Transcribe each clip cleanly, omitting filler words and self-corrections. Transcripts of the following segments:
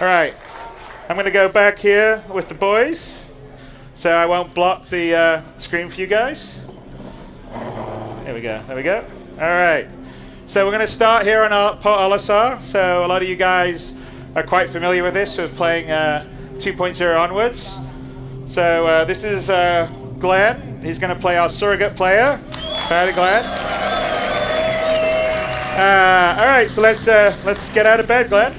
All right. I'm going to go back here with the boys, so I won't block the screen for you guys. There we go. There we go. All right. So we're going to start here on Port Olisar. So a lot of you guys are quite familiar with this, with playing 2.0 onwards. So this is Glenn. He's going to play our surrogate player. Howdy, Glenn. All right. So let's get out of bed, Glenn.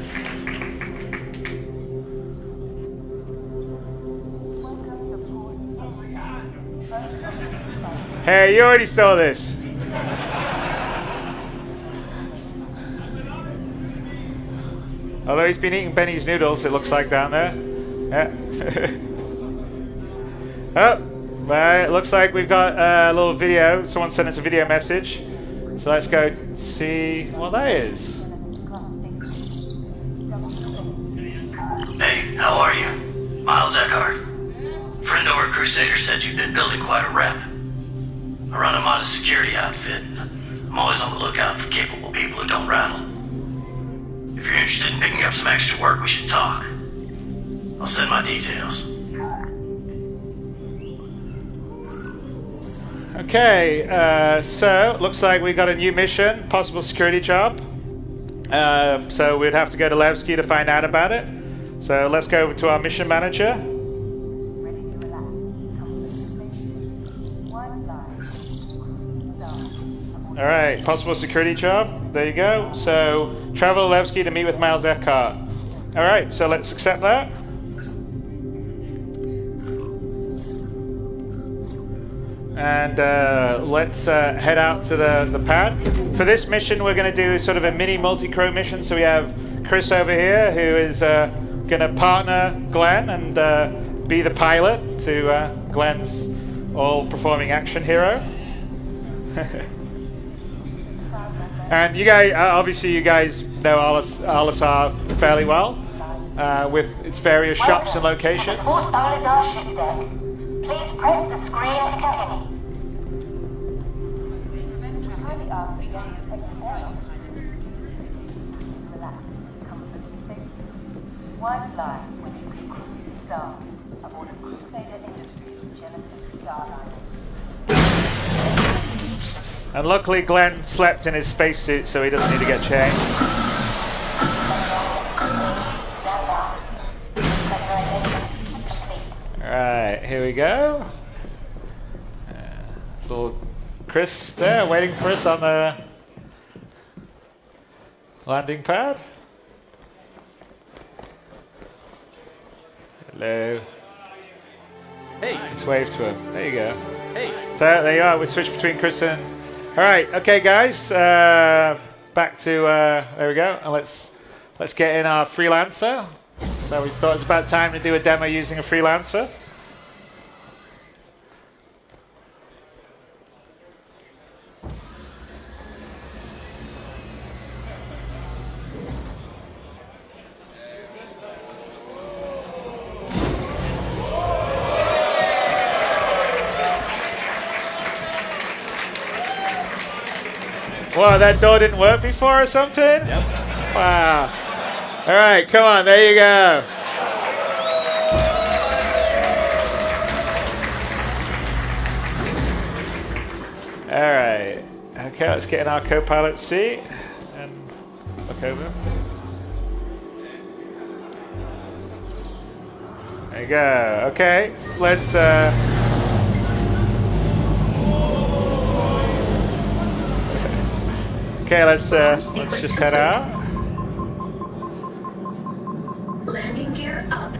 Hey, you already saw this. Although he's been eating Benny's noodles, it looks like down there. Yeah. Oh, well, it looks like we've got a little video. Someone sent us a video message. So let's go see what that is. Hey, how are you? Miles Eckhart. Friend over at Crusader said you've been building quite a rep. I run a modest security outfit. I'm always on the lookout for capable people who don't rattle. If you're interested in picking up some extra work, we should talk. I'll send my details. Okay, so looks like we got a new mission, possible security job. So we'd have to go to Levski to find out about it. So let's go over to our mission manager. All right, possible security job. There you go. So travel to Levski to meet with Miles Eckhart. All right, so let's accept that. And let's head out to the pad. For this mission, we're going to do sort of a mini multi-crew mission. So we have Chris over here, who is going to partner Glenn and be the pilot to Glenn's all-performing action hero. And you guys, obviously, you guys know Olisar fairly well, with its various shops and locations. Port Olisar ship deck. Please press the screen to continue. Wide line when you can cruise stars aboard a Crusader Industries Genesis Starliner. And luckily Glenn slept in his spacesuit, so he doesn't need to get changed. Alright, here we go. So Chris there waiting for us on the landing pad. Hello. Hey. Let's wave to him. There you go. Hey. So there you are. We switch between Chris and... All right. Okay, guys. Back to... there we go. And let's get in our freelancer. So we thought it was about time to do a demo using a freelancer. Wow, that door didn't work before or something? Yep. Wow. All right, come on, there you go. All right. Okay, let's get in our co-pilot seat and look over. There you go. Okay, let's... Okay, let's just head out. Landing gear up.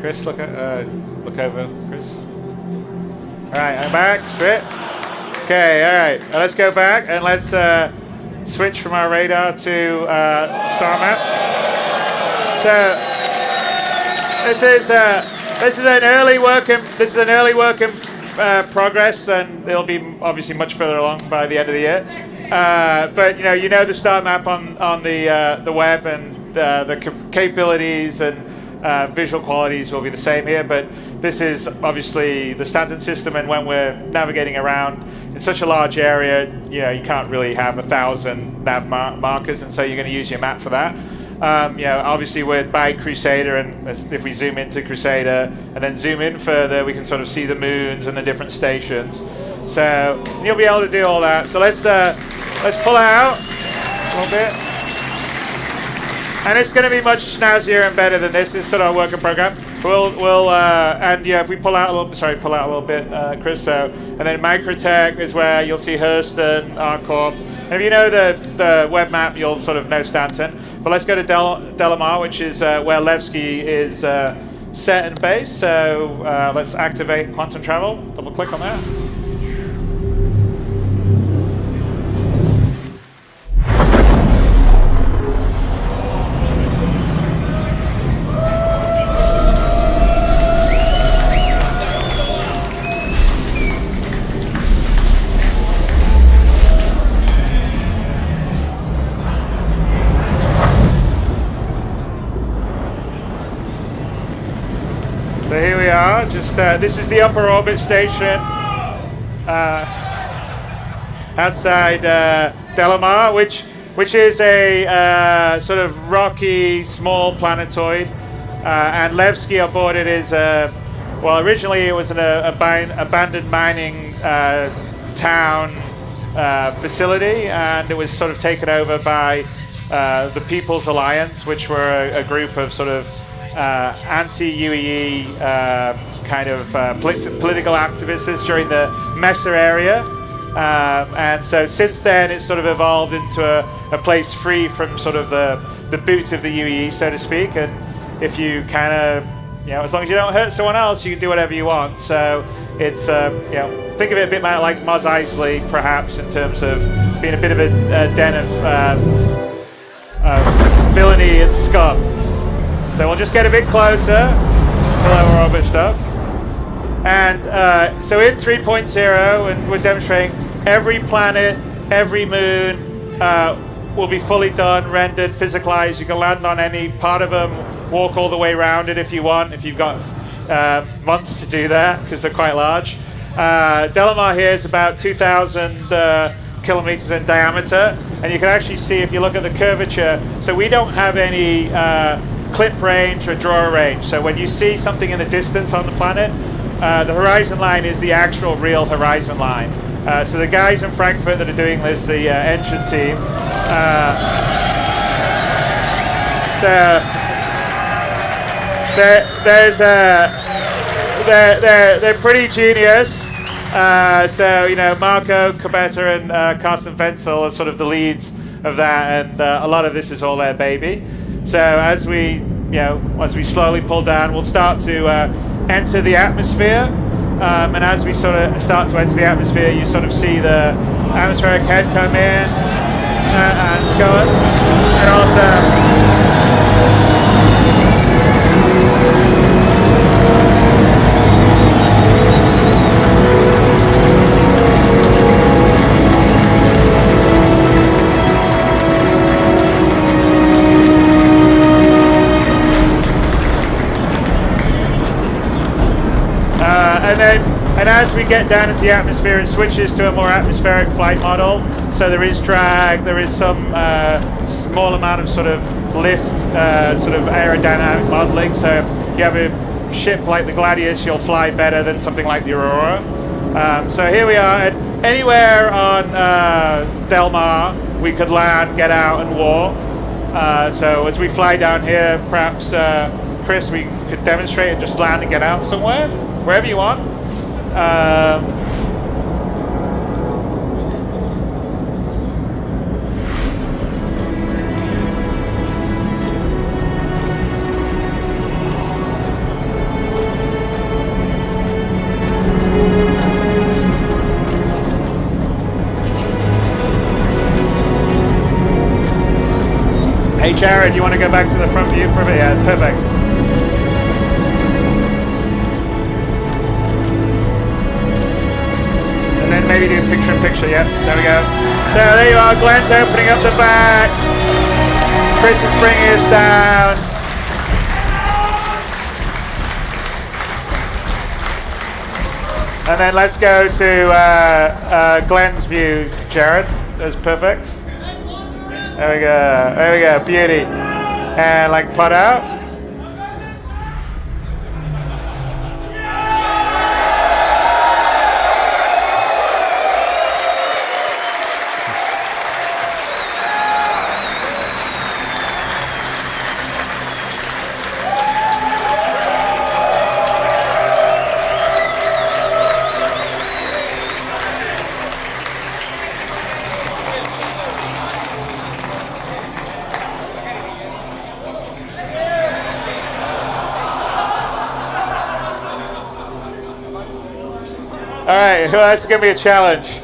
Chris, look over, Chris. All right, I'm back. Straight. Okay, all right. Now let's go back and let's switch from our radar to star map. So this is an early work in progress, and it'll be obviously much further along by the end of the year. But you know the star map on the web, and the capabilities and visual qualities will be the same here. But this is obviously the standard system, and when we're navigating around in such a large area, you can't really have 1,000 nav markers, and so you're going to use your map for that. Obviously we're by Crusader, and if we zoom into Crusader and then zoom in further, we can sort of see the moons and the different stations. So you'll be able to do all that. So let's pull out a little bit. And it's going to be much snazzier and better than this. It's sort of a work in program. If we pull out a little bit, Chris. So, and then Microtech is where you'll see Hurston, Arcorp. And if you know the web map, you'll sort of know Stanton. But let's go to Delamar, which is where Levski is set and base. So let's activate quantum travel. Double click on that. So here we are, this is the upper orbit station outside Delamar, which is a sort of rocky, small planetoid. And Levski aboard it is, originally it was an abandoned mining town facility, and it was sort of taken over by the People's Alliance, which were a group of sort of anti-UEE kind of political activists during the Messer area, and so since then it's sort of evolved into a place free from sort of the boot of the UEE, so to speak. And if you kind of, as long as you don't hurt someone else, you can do whatever you want. So it's think of it a bit like Mos Eisley, perhaps, in terms of being a bit of a den of villainy and scum. So we'll just get a bit closer to lower orbit stuff. And so in 3.0, and we're demonstrating every planet, every moon will be fully done, rendered, physicalized. You can land on any part of them, walk all the way around it if you want, if you've got months to do that, because they're quite large. Delamar here is about 2,000 kilometers in diameter, and you can actually see if you look at the curvature. So we don't have any clip range or draw range. So when you see something in the distance on the planet, the horizon line is the actual real horizon line. So the guys in Frankfurt that are doing this, the engine team, they're pretty genius. So Marco Cabetta and Carsten Wenzel are sort of the leads of that, and a lot of this is all their baby. So as we slowly pull down, we'll start to enter the atmosphere, and as we sort of start to enter the atmosphere, you sort of see the atmospheric head come in and scores, and also. And as we get down into the atmosphere, it switches to a more atmospheric flight model. So there is drag, there is some small amount of sort of lift, sort of aerodynamic modeling. So if you have a ship like the Gladius, you'll fly better than something like the Aurora. So here we are, and anywhere on Delamar, we could land, get out, and walk. So as we fly down here, perhaps, Chris, we could demonstrate and just land and get out somewhere, wherever you want. Hey Jared, you want to go back to the front view for a bit? Yeah, perfect. picture in picture. Yep, there we go. So there you are. Glenn's opening up the back. Chris is bringing us down. And then let's go to Glenn's view, Jared. That's perfect. There we go. There we go. Beauty. And like plot out. All right, who else is going to be a challenge?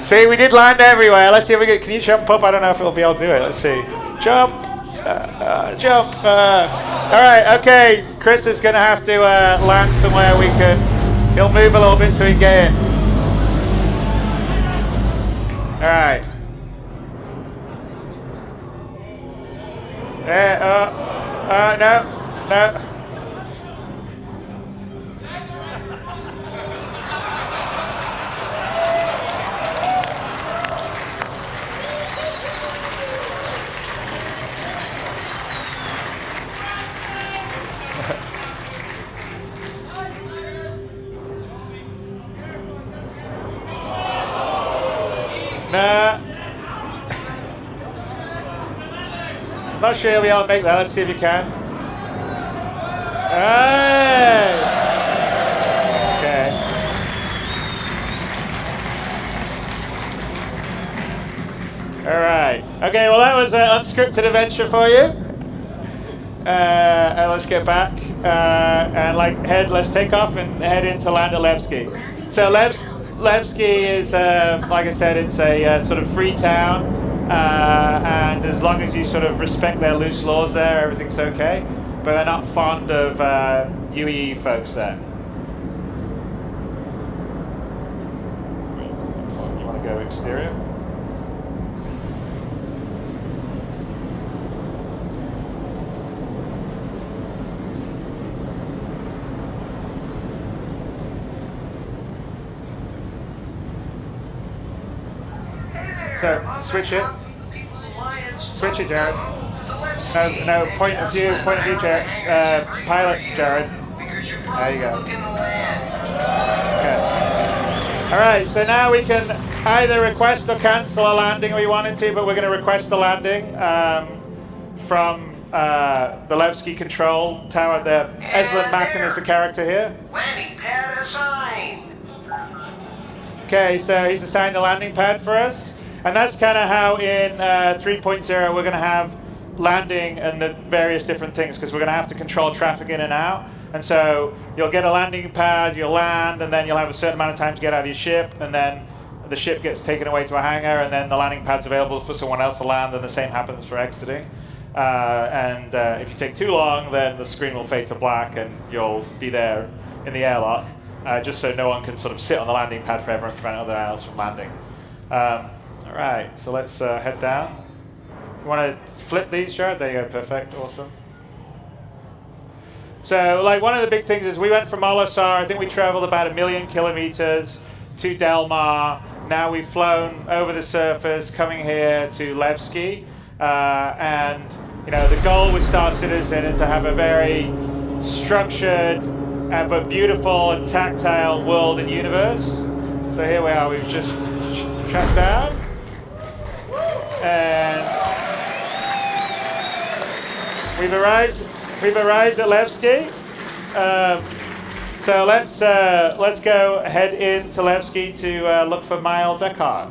See, we did land everywhere. Let's see if we can you jump up? I don't know if we'll be able to do it. Let's see. Jump. Jump. All right, okay. Chris is going to have to land somewhere we can. He'll move a little bit so he can get in. All right. No. Nah. I'm not sure you'll be able to make that. Let's see if you can. Hey! Okay. Alright. Okay, well that was an unscripted adventure for you. And let's get back. And let's take off and head into Land of Levski. So Levski is, like I said, it's a sort of free town, and as long as you sort of respect their loose laws there, everything's okay. But they're not fond of UEE folks there. You want to go exterior? So, switch it. Switch it, Jared. No, point of view, Jared. Pilot, Jared. There you go. Okay. Alright, so now we can either request or cancel a landing if we wanted to, but we're going to request a landing from the Levski control tower there. Eslan Macken is the character here. Landing pad assigned. Okay, so he's assigned a landing pad for us. And that's kind of how in 3.0 we're going to have landing and the various different things, because we're going to have to control traffic in and out. And so you'll get a landing pad, you'll land, and then you'll have a certain amount of time to get out of your ship, and then the ship gets taken away to a hangar, and then the landing pad's available for someone else to land, and the same happens for exiting. If you take too long, then the screen will fade to black, and you'll be there in the airlock, just so no one can sort of sit on the landing pad forever and prevent other airlines from landing. Alright, so let's head down. You want to flip these, Jared? There you go, perfect, awesome. So, one of the big things is we went from Olasar, I think we traveled about 1 million kilometers to Delmar. Now we've flown over the surface, coming here to Levski. And, the goal with Star Citizen is to have a very structured but beautiful and tactile world and universe. So here we are, we've just tracked down. And we've arrived at Levski. So let's go head into Levski to look for Miles Eckhart.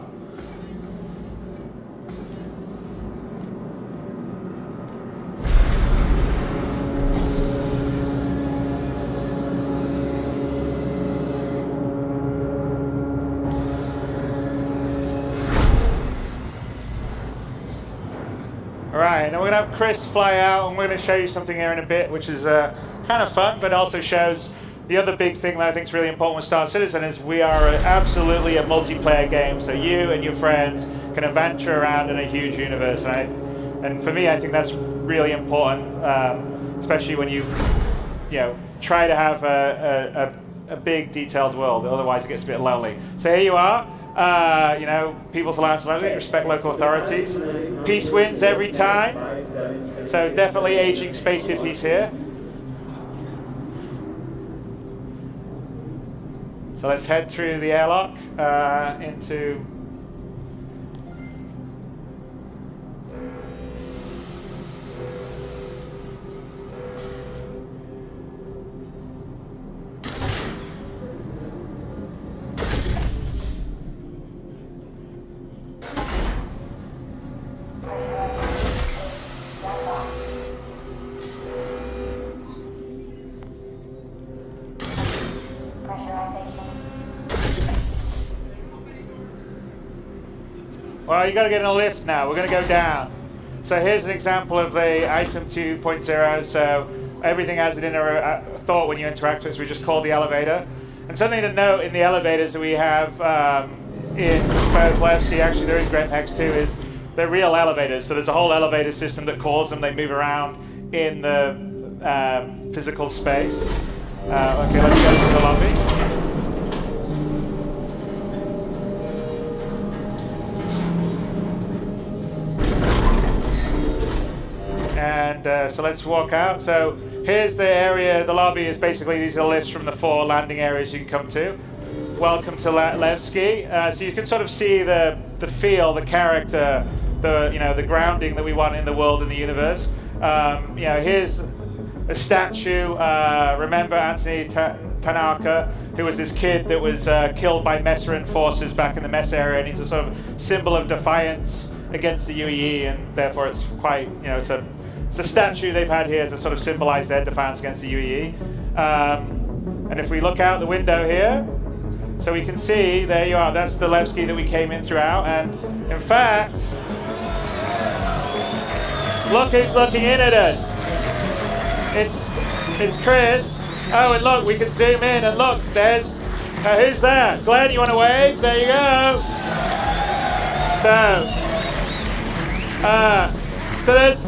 Alright, now we're going to have Chris fly out, and we're going to show you something here in a bit, which is kind of fun, but also shows the other big thing that I think is really important with Star Citizen is we are absolutely a multiplayer game. So you and your friends can adventure around in a huge universe, and for me, I think that's really important, especially when you try to have a big, detailed world. Otherwise, it gets a bit lonely. So here you are. People's lives, respect local authorities. Peace wins every time. So definitely aging space hippies here. So let's head through the airlock into. Well, you got to get in a lift now. We're going to go down. So here's an example of the item 2.0. So everything has an inner thought when you interact with it. So we just call the elevator. And something to note in the elevators that we have in both Levski, actually they're in Grant X2, is they're real elevators. So there's a whole elevator system that calls them. They move around in the physical space. Okay, let's go to the lobby. And so let's walk out. So here's the area, the lobby is basically, these are lifts from the 4 landing areas you can come to. Welcome to Levski. So you can sort of see the feel, the character, the grounding that we want in the world and the universe. Here's a statue. Remember Anthony Tanaka, who was this kid that was killed by Messeran forces back in the Mess area, and he's a sort of symbol of defiance against the UEE, and therefore it's quite, it's a statue they've had here to sort of symbolize their defiance against the UEE. And if we look out the window here, so we can see, there you are, that's the Levski that we came in throughout. And in fact, look who's looking in at us. It's Chris. Oh, and look, we can zoom in and look, there's, who's that? Glenn, you want to wave? There you go. So there's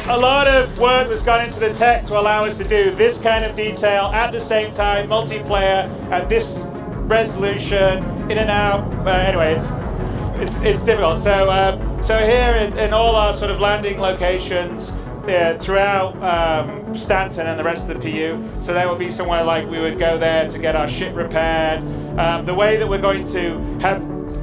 a lot of work that's gone into the tech to allow us to do this kind of detail at the same time, multiplayer at this resolution, in and out. Anyway, it's difficult. So here in all our sort of landing locations throughout Stanton and the rest of the PU, so there will be somewhere like we would go there to get our ship repaired. The way that we're going to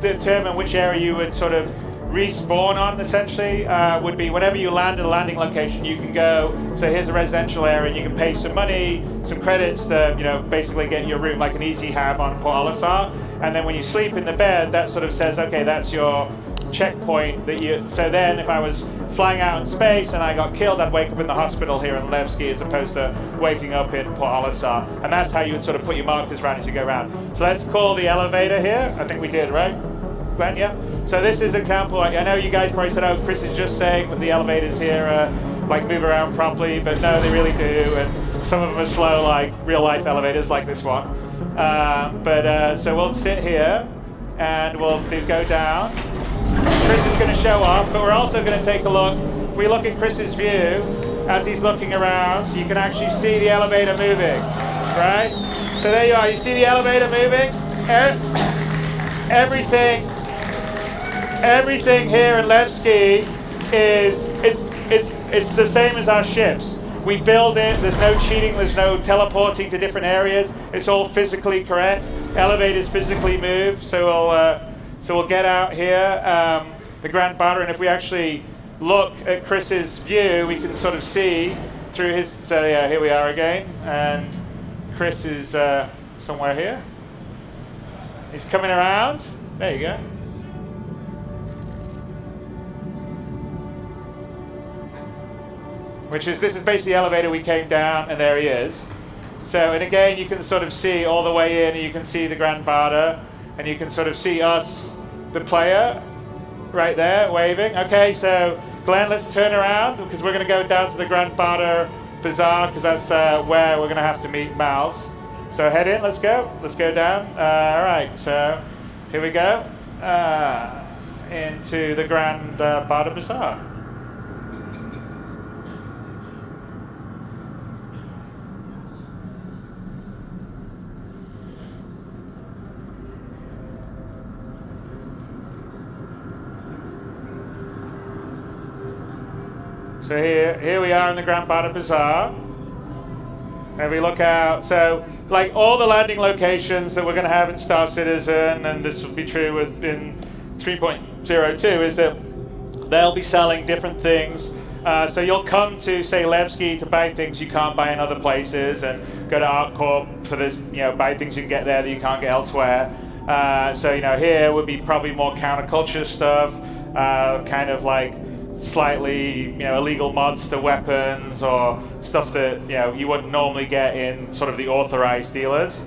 determine which area you would sort of respawn on, essentially, would be whenever you land at a landing location, you can go, so here's a residential area, and you can pay some money, some credits to, basically get your room, like an easy hab on Port Olisar. And then when you sleep in the bed, that sort of says, okay, that's your checkpoint that you, so then if I was flying out in space and I got killed, I'd wake up in the hospital here in Levski as opposed to waking up in Port Olisar. And that's how you would sort of put your markers around as you go around. So let's call the elevator here. I think we did, right? Glenn, yeah? So this is an example. I know you guys probably said, oh, Chris is just saying that the elevators here move around properly, but no, they really do. And some of them are slow, like real life elevators like this one. So we'll sit here and we'll go down. Chris is going to show off, but we're also going to take a look. If we look at Chris's view, as he's looking around, you can actually see the elevator moving, right? So there you are. You see the elevator moving? Everything here in Levski it's the same as our ships. We build it. There's no cheating. There's no teleporting to different areas. It's all physically correct. Elevators physically move. So we'll get out here, the Grand Barter, and if we actually look at Chris's view, we can sort of see through his. So yeah, here we are again, and Chris is somewhere here. He's coming around. There you go. This is basically the elevator we came down, and there he is. So, and again, you can sort of see all the way in, and you can see the Grand Barter, and you can sort of see us, the player, right there, waving. Okay, so Glenn, let's turn around, because we're going to go down to the Grand Barter Bazaar, because that's where we're going to have to meet Miles. So head in, let's go down. All right, so here we go, into the Grand Barda Bazaar. So here we are in the Grand Barda Bazaar. And we look out, so like all the landing locations that we're going to have in Star Citizen, and this will be true in 3.02, is that they'll be selling different things. So you'll come to, say, Levski to buy things you can't buy in other places, and go to ArtCorp for this, buy things you can get there that you can't get elsewhere. So here would be probably more counterculture stuff, kind of like slightly illegal mods to weapons, or stuff that you wouldn't normally get in sort of the authorized dealers.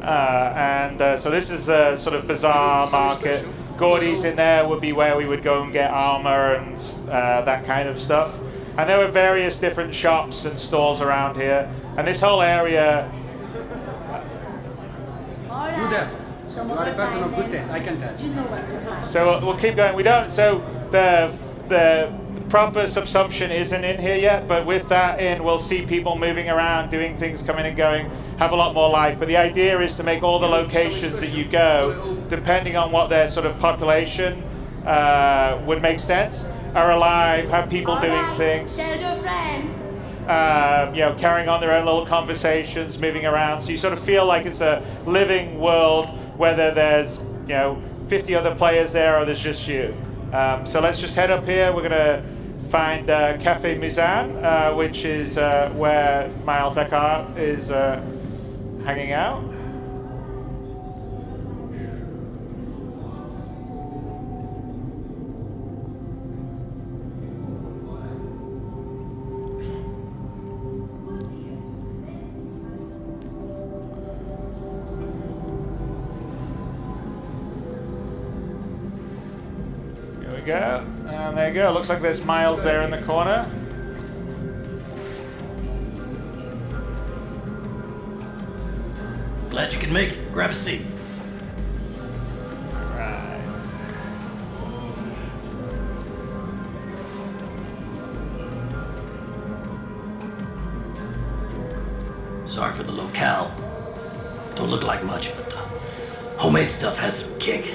So this is the sort of bazaar market. Gordy's in there would be where we would go and get armor and that kind of stuff. And there were various different shops and stores around here, and this whole area. You there? You are a person of good taste, I can tell. So we'll keep going. We don't. So the proper subsumption isn't in here yet, but with that in, we'll see people moving around, doing things, coming and going, have a lot more life. But the idea is to make all the locations that you go, depending on what their sort of population would make sense, are alive, have people doing things. Tell your friends. Carrying on their own little conversations, moving around. So you sort of feel like it's a living world, whether there's 50 other players there or there's just you. So let's just head up here. We're going to find Cafe Muzan, which is where Miles Eckhart is hanging out. Go, and there you go. Looks like there's Miles there in the corner. Glad you can make it. Grab a seat. Right. Sorry for the locale. Don't look like much, but the homemade stuff has some kick.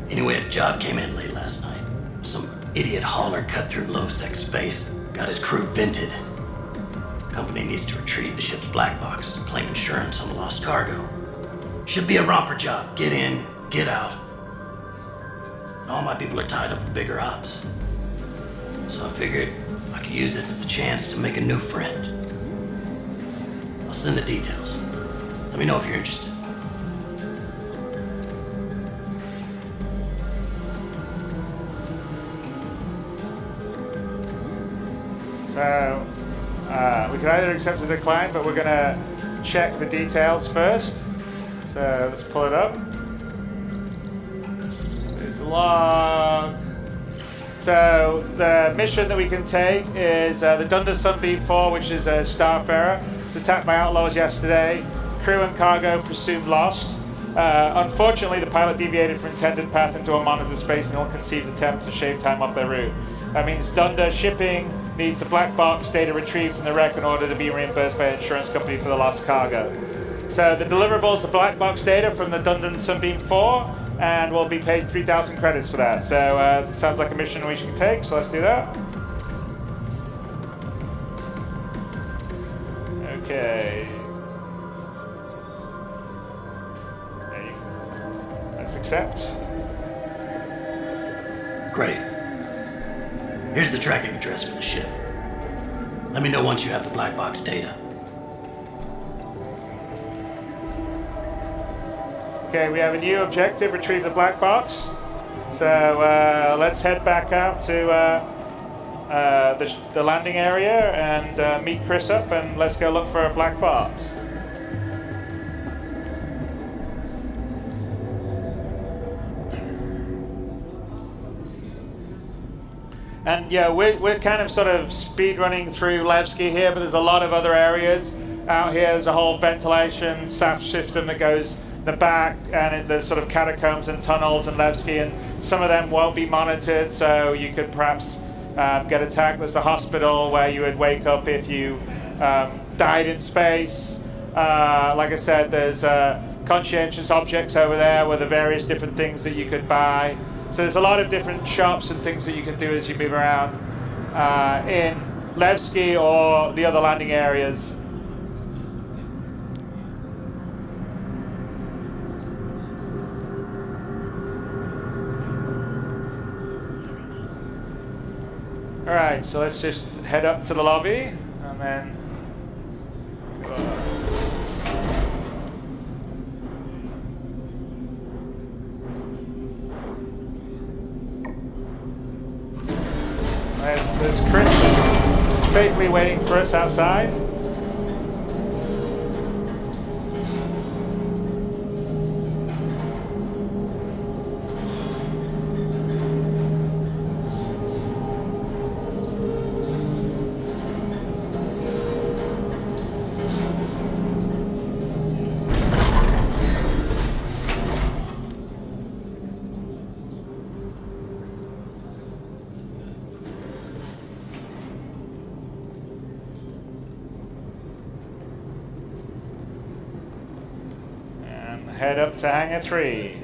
Anyway, a job came in late last night. Some idiot hauler cut through low-sec space, got his crew vented. Company needs to retrieve the ship's black box to claim insurance on the lost cargo. Should be a romper job. Get in, get out. And all my people are tied up with bigger ops. So I figured I could use this as a chance to make a new friend. I'll send the details. Let me know if you're interested. So we can either accept or decline, but we're going to check the details first. So let's pull it up. There's the log. So the mission that we can take is the Dunda Sunbeam 4, which is a starfarer. It's attacked by outlaws yesterday. Crew and cargo presumed lost. Unfortunately, the pilot deviated from intended path into a monitor space and ill-conceived attempt to shave time off their route. That means Dunda Shipping needs the black box data retrieved from the wreck in order to be reimbursed by an insurance company for the lost cargo. So the deliverables, the black box data from the Dundon Sunbeam 4, and we'll be paid 3,000 credits for that. So sounds like a mission we should take, so let's do that. Okay. Let's accept. Great. Here's the tracking address for the ship. Let me know once you have the black box data. Okay, we have a new objective, retrieve the black box. So let's head back out to the landing area and meet Chris up, and let's go look for a black box. And yeah, we're kind of sort of speed running through Levski here, but there's a lot of other areas. out here. There's a whole ventilation shaft system that goes in the back, and there's sort of catacombs and tunnels and Levski, and some of them won't be monitored, so you could perhaps get attacked. There's a hospital where you would wake up if you died in space. Like I said, there's conscientious objects over there with the various different things that you could buy. So there's a lot of different shops and things that you can do as you move around in Levski or the other landing areas. All right, so let's just head up to the lobby and then there's Chris faithfully waiting for us outside. Head up to Hangar 3.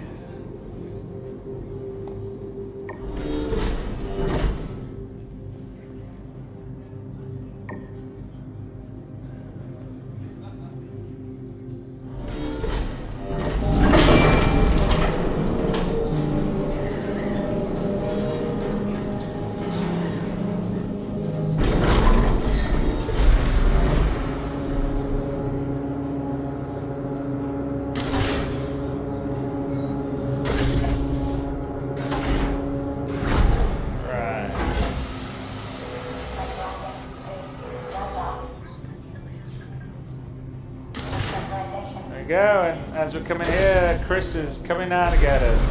Go, and as we're coming here, Chris is coming down to get us.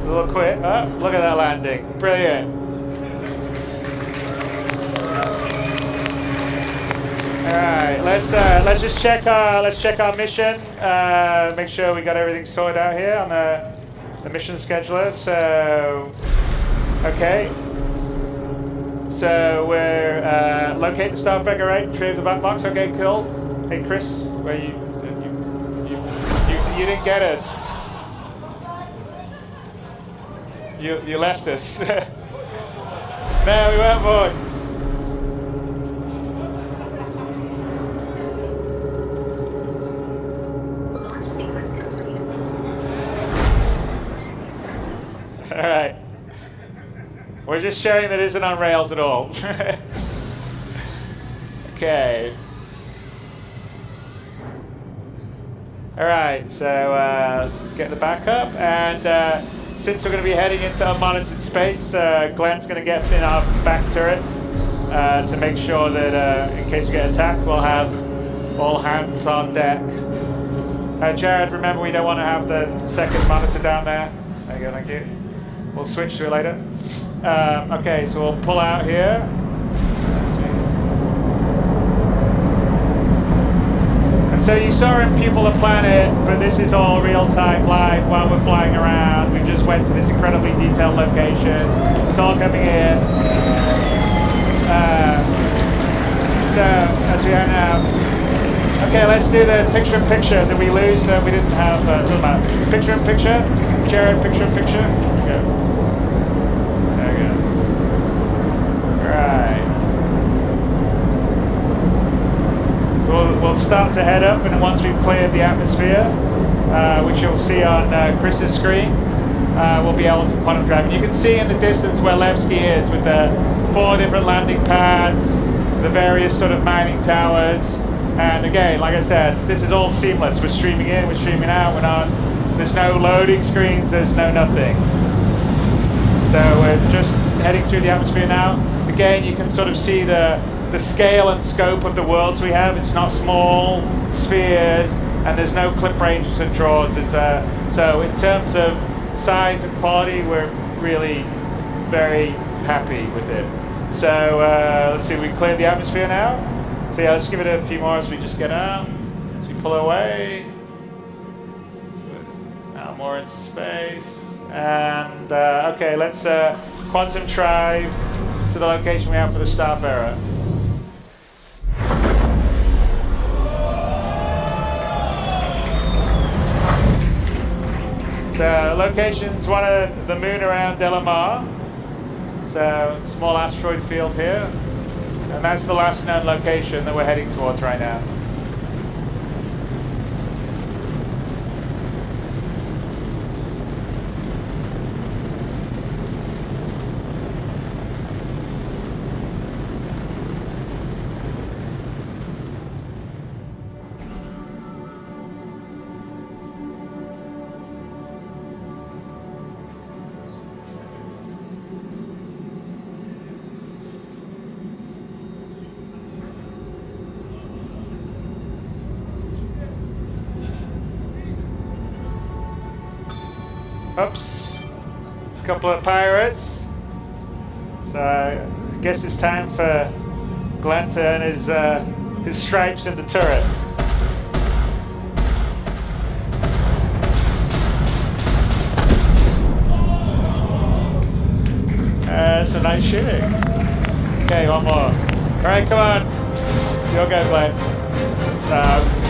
A little quick. Oh, look at that landing! Brilliant. All right, let's just check our mission. Make sure we got everything sorted out here on the mission scheduler. So, okay. So we're locate the star figure, right? Retrieve the black box. Okay, cool. Hey, Chris, where are you? You didn't get us. You left us. No, we went forward. Launch sequence complete. All right. We're just showing that it isn't on rails at all. Okay. All right, so let's get the backup, and since we're going to be heading into unmonitored space, Glenn's going to get in our back turret to make sure that in case we get attacked, we'll have all hands on deck. Jared, remember we don't want to have the second monitor down there. There you go, thank you. We'll switch to it later. Okay, so we'll pull out here. So you saw in People of Planet, but this is all real-time live while we're flying around. We just went to this incredibly detailed location. It's all coming in. So, as we are now. Okay, let's do the picture-in-picture. Did we lose? We didn't have, doesn't matter. Picture-in-picture. Jared, picture-in-picture. There we go. There we go. All right. So we'll start to head up, and once we've cleared the atmosphere, which you'll see on Chris's screen, we'll be able to quantum drive. And you can see in the distance where Levski is with the 4 different landing pads, the various sort of mining towers. And again, like I said, this is all seamless. We're streaming in, we're streaming out, there's no loading screens, there's no nothing. So we're just heading through the atmosphere now. Again, you can sort of see the scale and scope of the worlds we have. It's not small spheres, and there's no clip ranges and draws. So in terms of size and quality, we're really very happy with it. So let's see, we cleared the atmosphere now. So yeah, let's give it a few more as we just get out. As we pull away. Now more into space. And okay, let's quantum drive to the location we have for the Starfarer. So location's one of the moon around Delamar. So small asteroid field here. And that's the last known location that we're heading towards right now. Oops, there's a couple of pirates. So I guess it's time for Glenn to earn his stripes in the turret. Some nice shooting. Okay, one more. All right, come on. You'll go, Glenn.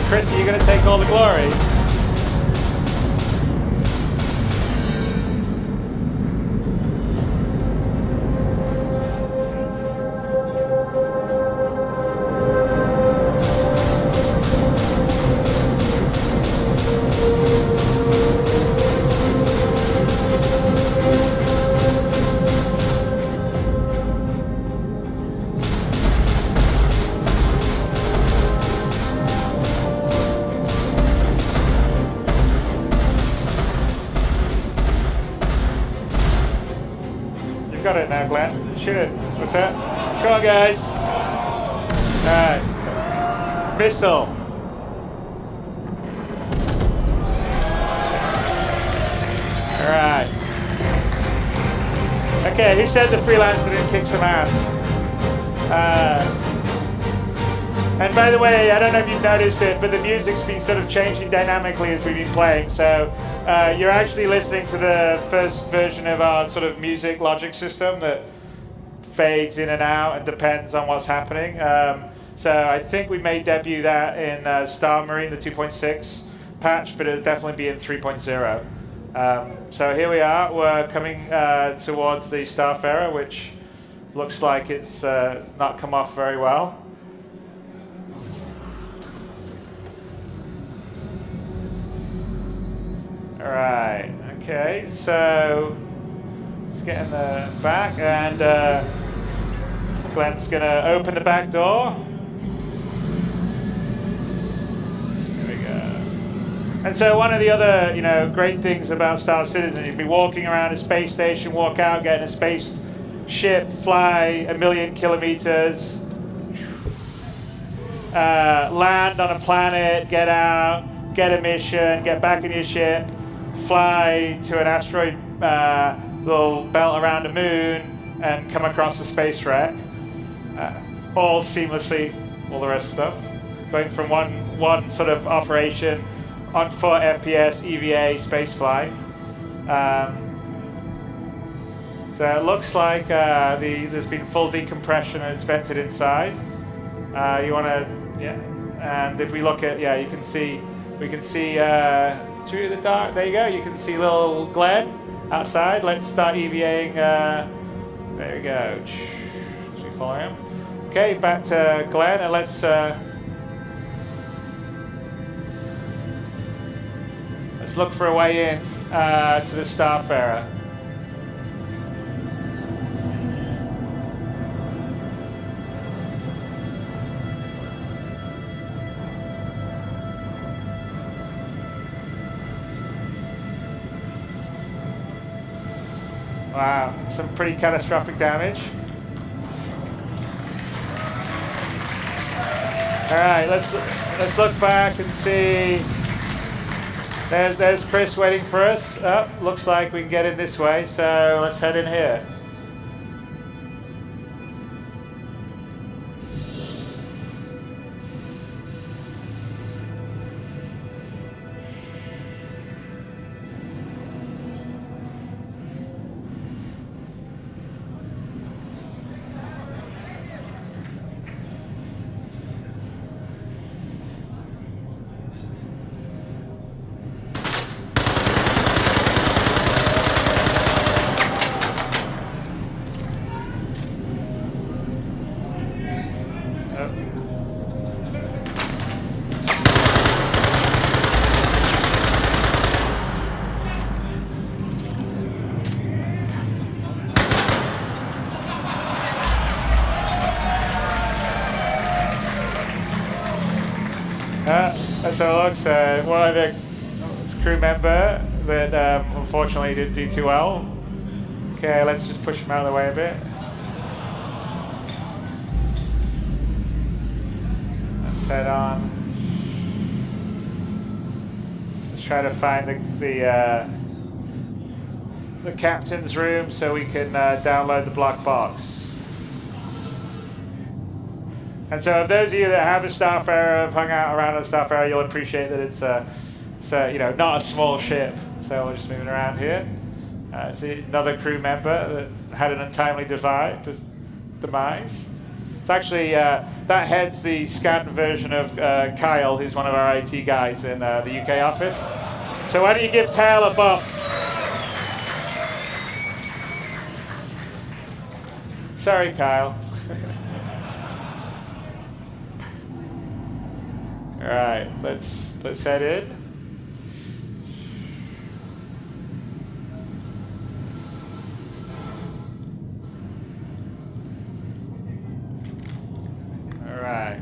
Chris, are you going to take all the glory? Got it now, Glenn. Shoot it. What's that? Come on, guys. Alright. Missile. Alright. Okay, he said the freelancer didn't kick some ass. And by the way, I don't know if you've noticed it, but the music's been sort of changing dynamically as we've been playing. So you're actually listening to the first version of our sort of music logic system that fades in and out and depends on what's happening. So I think we may debut that in Star Marine, the 2.6 patch, but it'll definitely be in 3.0. So here we are. We're coming towards the Starfarer, which looks like it's not come off very well. Alright, okay, so let's get in the back, and Glenn's going to open the back door. There we go. And so one of the other, great things about Star Citizen, you'd be walking around a space station, walk out, get in a spaceship, fly 1,000,000 kilometers, land on a planet, get out, get a mission, get back in your ship, fly to an asteroid little belt around the moon and come across a space wreck. All seamlessly, all the rest of stuff. Going from one sort of operation on foot, FPS, EVA, space flight. So it looks like there's been full decompression and it's vented inside. You want to, yeah. And if we look at, you can see, we can see through the dark. There you go. You can see little Glenn outside. Let's start EVAing. There we go. Should we follow him? Okay, back to Glenn, and let's look for a way in to the Starfarer. Wow, some pretty catastrophic damage. All right, let's look back and see. There's Chris waiting for us. Oh, looks like we can get in this way, so let's head in here. let's have a look. So one of the crew member that unfortunately didn't do too well. Okay, let's just push him out of the way a bit. Let's head on. Let's try to find the captain's room so we can download the black box. And so, if those of you that have a Starfarer, have hung out around a Starfarer, you'll appreciate that it's you know, not a small ship. So we're just moving around here. See another crew member that had an untimely demise. It's actually that heads the scanned version of Kyle, who's one of our IT guys in the UK office. So why don't you give Kyle a bump? Sorry, Kyle. All right, let's head in. All right.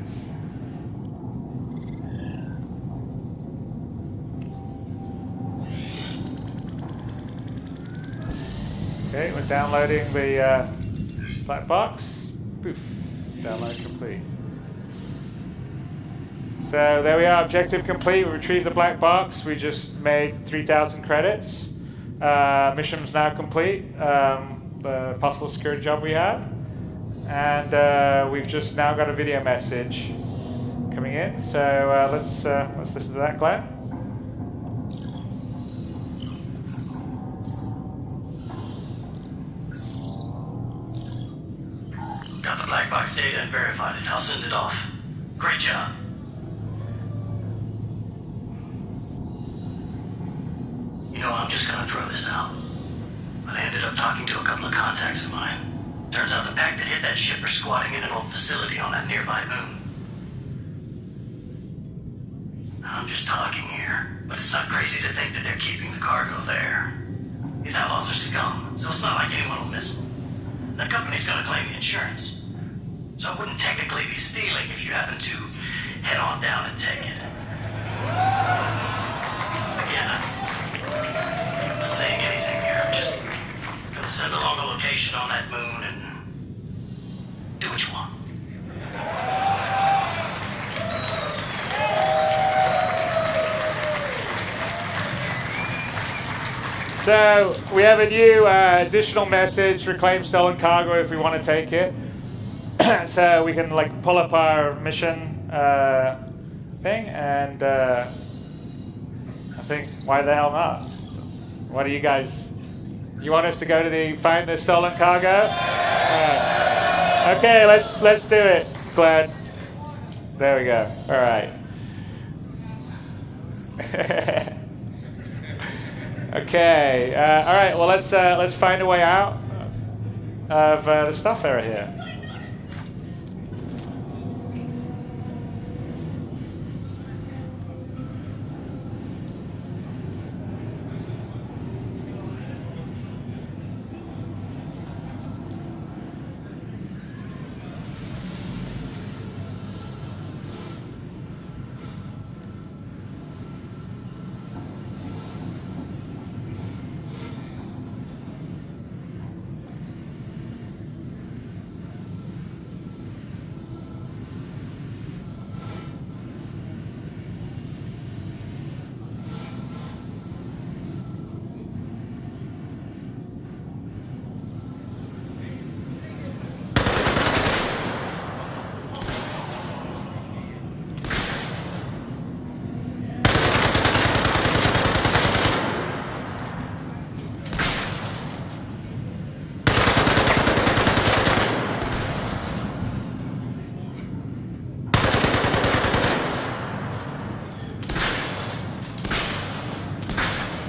Okay, we're downloading the black box. Poof. Download complete. So there we are, objective complete. We retrieved the black box. We just made 3,000 credits. Mission's now complete. The possible security job we had. And we've just now got a video message coming in. So let's listen to that, Glenn. Got the black box data and verified it. I'll send it off. Great job. You know, I'm just gonna throw this out. But I ended up talking to a couple of contacts of mine. Turns out the pack that hit that ship are squatting in an old facility on that nearby moon. I'm just talking here, but it's not crazy to think that they're keeping the cargo there. These outlaws are scum, so it's not like anyone will miss them. The company's gonna claim the insurance. So it wouldn't technically be stealing if you happen to head on down and take it. Again, I'm not saying anything here. I'm just gonna send along a location on that moon and do what you want. So we have a new additional message: reclaim stolen cargo if we want to take it. So we can like pull up our mission thing, and I think why the hell not? What do you guys? You want us to go to find the stolen cargo? Okay, let's do it, Glenn. There we go. All right. Okay. All right. Well, let's find a way out of the stuff area here.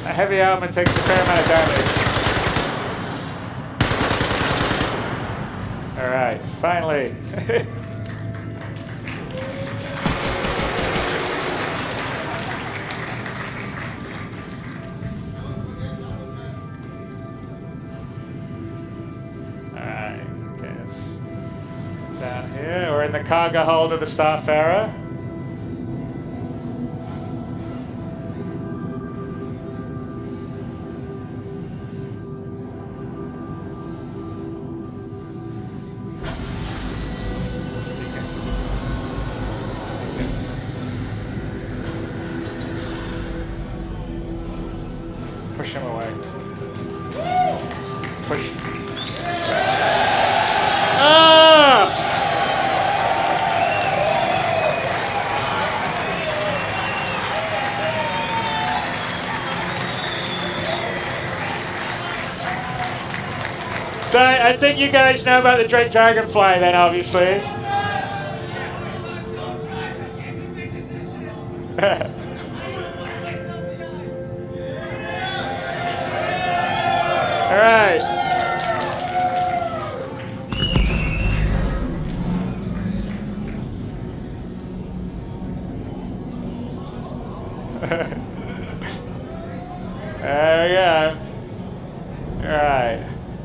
Heavy armor takes a fair amount of damage. All right, finally. All right, okay, it's down here. We're in the cargo hold of the Starfarer. Push him away. Push. Ah! So I think you guys know about the Drake Dragonfly then, obviously. All right. There we go. All right.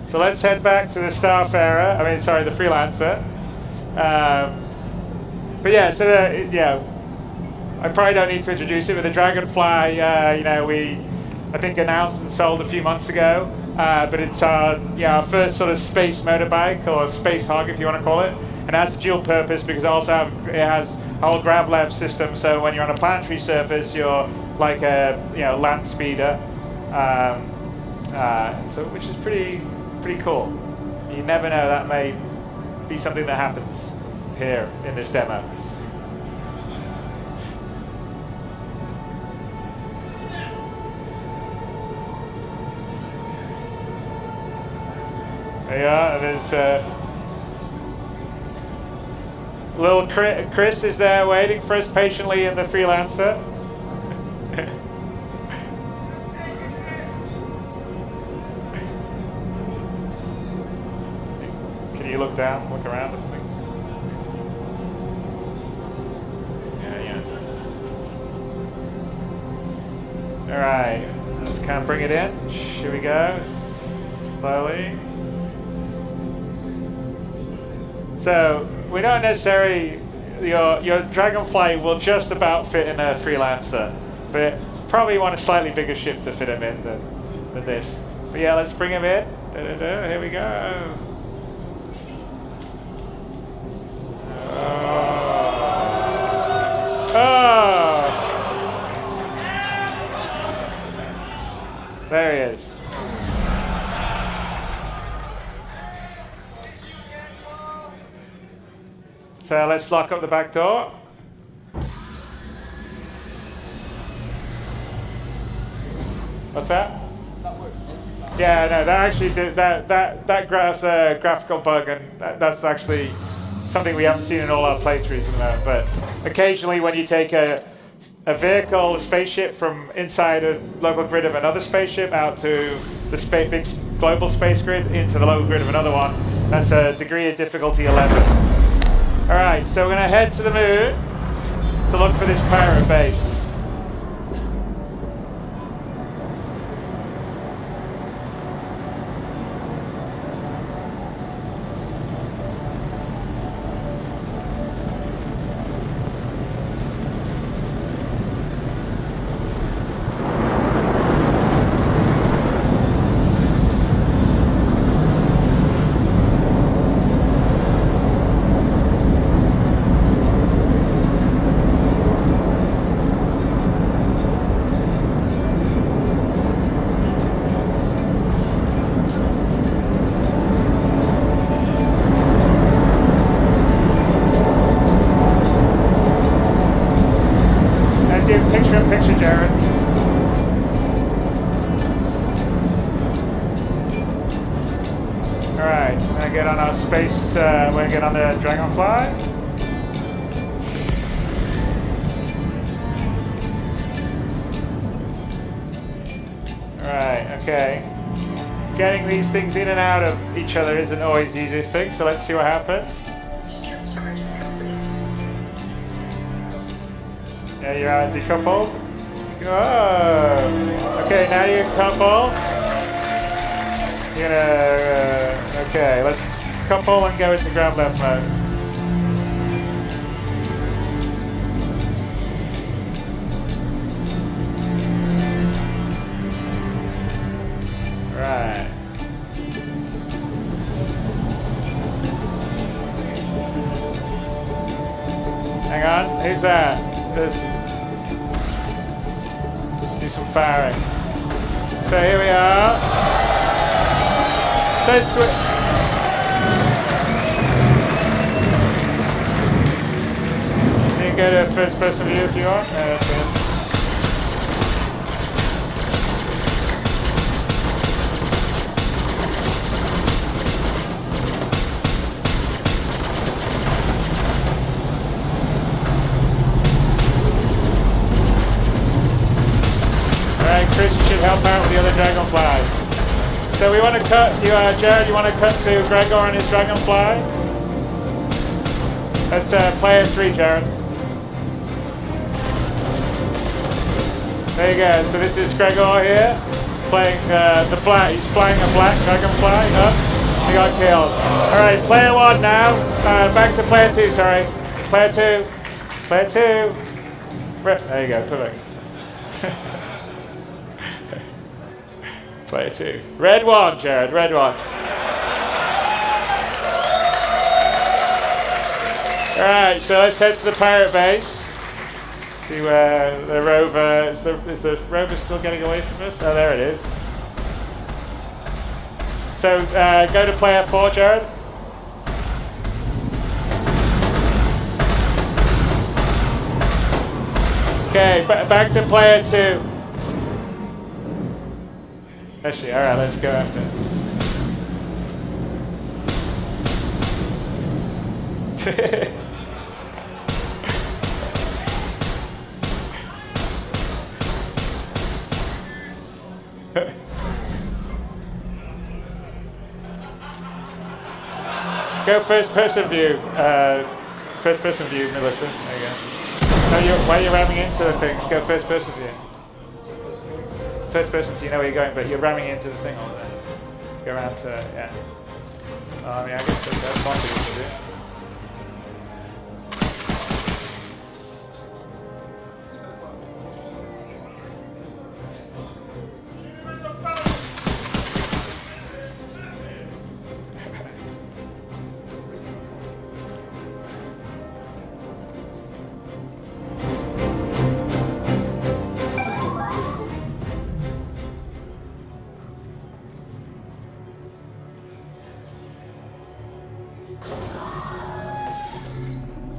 So let's head back to the Starfarer. I mean, sorry, the Freelancer. But yeah, so I probably don't need to introduce it, but the Dragonfly, you know, I think announced and sold a few months ago. But it's our first sort of space motorbike, or space hog, if you want to call it. And it has a dual purpose because it has a whole gravlev system. So when you're on a planetary surface, you're like a land speeder. So which is pretty cool. You never know, that may be something that happens here in this demo. There you are, and there's little Chris is there waiting for us patiently in the Freelancer. Can you look down, look around or something? Yeah. All right, let's kind of bring it in. Here we go, slowly. So we don't necessarily, your Dragonfly will just about fit in a Freelancer, but probably want a slightly bigger ship to fit him in than this. But yeah, let's bring him in. Here we go. Oh! There he is. So let's lock up the back door. What's that? Yeah, no, that actually did that graphical bug, and that's actually something we haven't seen in all our playthroughs at the moment. But occasionally, when you take a vehicle, a spaceship, from inside a local grid of another spaceship out to the big global space grid into the local grid of another one, that's a degree of difficulty 11. All right, so we're going to head to the moon to look for this pirate base. Picture, Jared. All right, we're gonna get on our space. We're gonna get on the Dragonfly. All right, okay. Getting these things in and out of each other isn't always the easiest thing, so let's see what happens. Shield charge complete. Yeah, you're decoupled. Oh, okay, now you're coupled. You're gonna, okay, let's couple and go into ground left mode. Right. Hang on, who's that? Let's do some firing. So here we are. So you can go to first person view if you want. That's it. Chris, you should help out with the other dragonfly. So we want to cut, Jared, you want to cut to Gregor and his dragonfly? That's player 3, Jared. There you go. So this is Gregor here, playing the black. He's flying a black dragonfly. Oh, he got killed. All right, player 1 now. Back to player 2, sorry. Player 2. Player 2. There you go, perfect. Player 2. Red 1, Jared, red 1. Alright, so let's head to the pirate base. See where the rover, is the rover still getting away from us? Oh, there it is. So go to player 4, Jared. Okay, back to player 2. Actually, alright, let's go after it. Go first person view. First person view, Melissa. There you go. No, why are you ramming into the things? Go first person view. First person, so you know where you're going, but you're ramming into the thing over there. Go around to, yeah. I mean, I guess that's possible to do.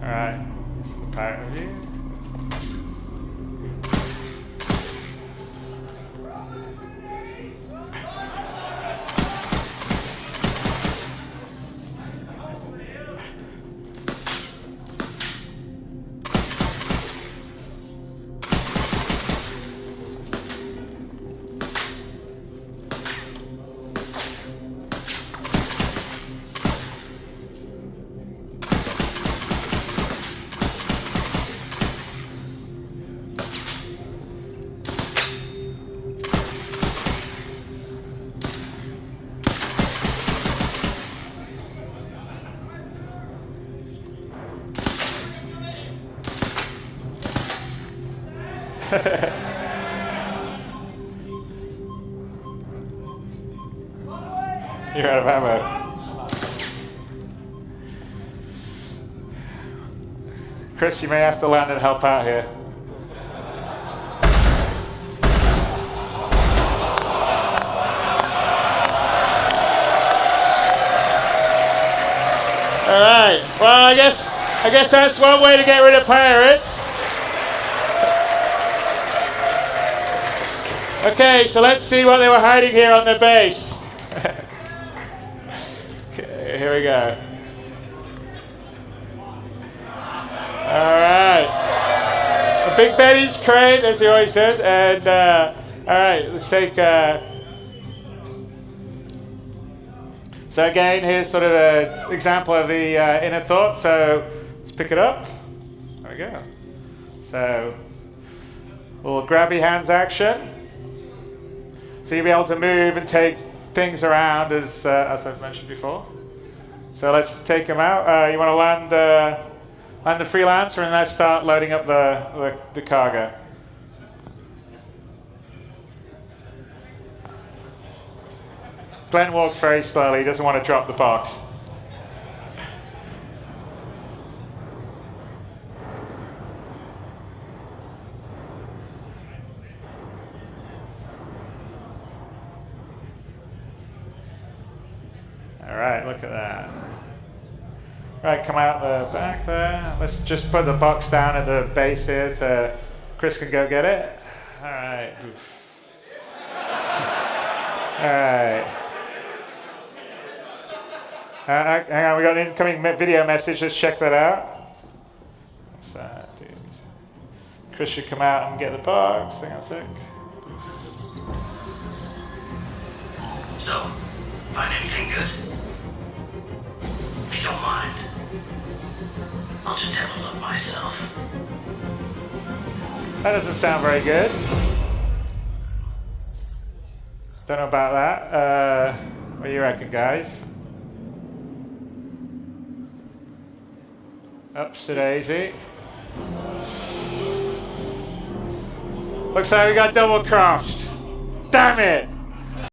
Alright, this is the pirate review. You're out of ammo. Chris, you may have to land and help out here. Alright, well I guess that's one way to get rid of pirates. Okay, so let's see what they were hiding here on the base. Okay, here we go. Alright. A Big Betty's crate, as he always says. And, alright, let's take... So again, here's sort of an example of the inner thought. So let's pick it up. There we go. So, little grabby hands action. So you'll be able to move and take things around as I've mentioned before. So let's take them out. You want to land the freelancer and let's start loading up the cargo. Glenn walks very slowly. He doesn't want to drop the box. All right, look at that. Right, come out the back there. Let's just put the box down at the base here to Chris can go get it. All right. All right. Hang on, we got an incoming video message. Let's check that out. What's that, dude? Chris should come out and get the box. Hang on a sec. So, find anything good? If you don't mind, I'll just have a look myself. That doesn't sound very good. Don't know about that. What do you reckon, guys? Ups to daisy. Looks like we got double crossed. Damn it!